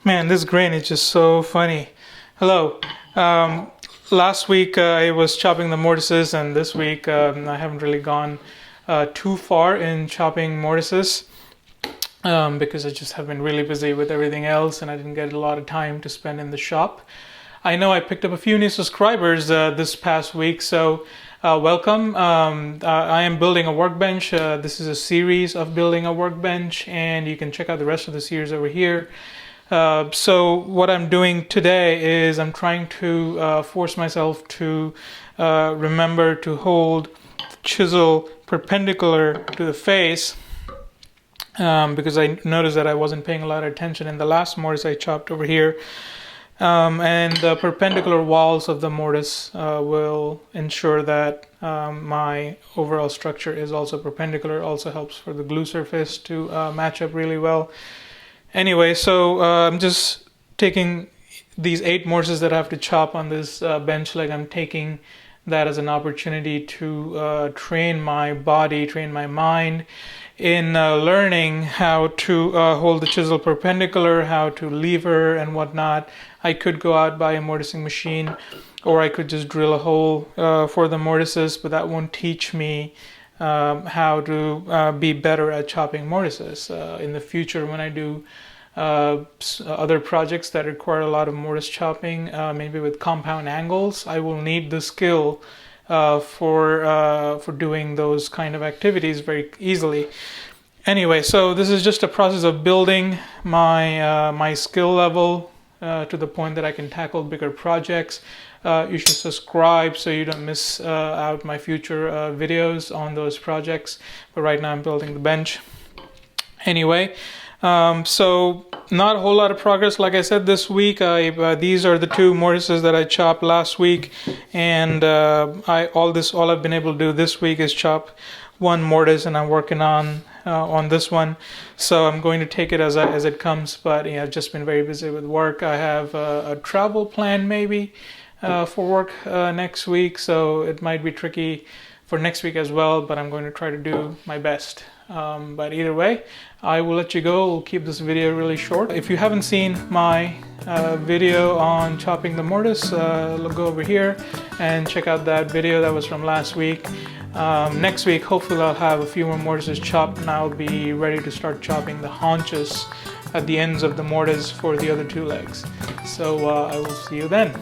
Man, this grain is just so funny. Hello. Last week I was chopping the mortises, and this week I haven't really gone too far in chopping mortises because I just have been really busy with everything else, and I didn't get a lot of time to spend in the shop. I know I picked up a few new subscribers this past week, so welcome. I am building a workbench. This is a series of building a workbench, and you can check out the rest of the series over here. So what I'm doing today is I'm trying to force myself to remember to hold the chisel perpendicular to the face, because I noticed that I wasn't paying a lot of attention in the last mortise I chopped over here. And the perpendicular walls of the mortise will ensure that my overall structure is also perpendicular. Also helps for the glue surface to match up really well. Anyway, so I'm just taking these 8 mortises that I have to chop on this bench leg. I'm taking that as an opportunity to train my body, train my mind in learning how to hold the chisel perpendicular, how to lever and whatnot. I could go out, buy a mortising machine, or I could just drill a hole for the mortises, but that won't teach me how to be better at chopping mortises. In the future, when I do other projects that require a lot of mortise chopping, maybe with compound angles, I will need the skill for doing those kind of activities very easily. Anyway, so this is just a process of building my my skill level to the point that I can tackle bigger projects. You should subscribe so you don't miss out my future videos on those projects. But right now I'm building the bench. Anyway, so not a whole lot of progress, like I said, this week. These are the 2 mortises that I chopped last week, and all I've been able to do this week is chop 1 mortise, and I'm working on this one. So I'm going to take it as it comes. But I've just been very busy with work. I have a travel plan maybe for work next week, so it might be tricky for next week as well, but I'm going to try to do my best. But either way, I will let you go. We'll keep this video really short. If you haven't seen my video on chopping the mortise, go over here and check out that video. That was from last week. Next week, hopefully I'll have a few more mortises chopped, and I'll be ready to start chopping the haunches at the ends of the mortise for the other 2 legs. So I will see you then.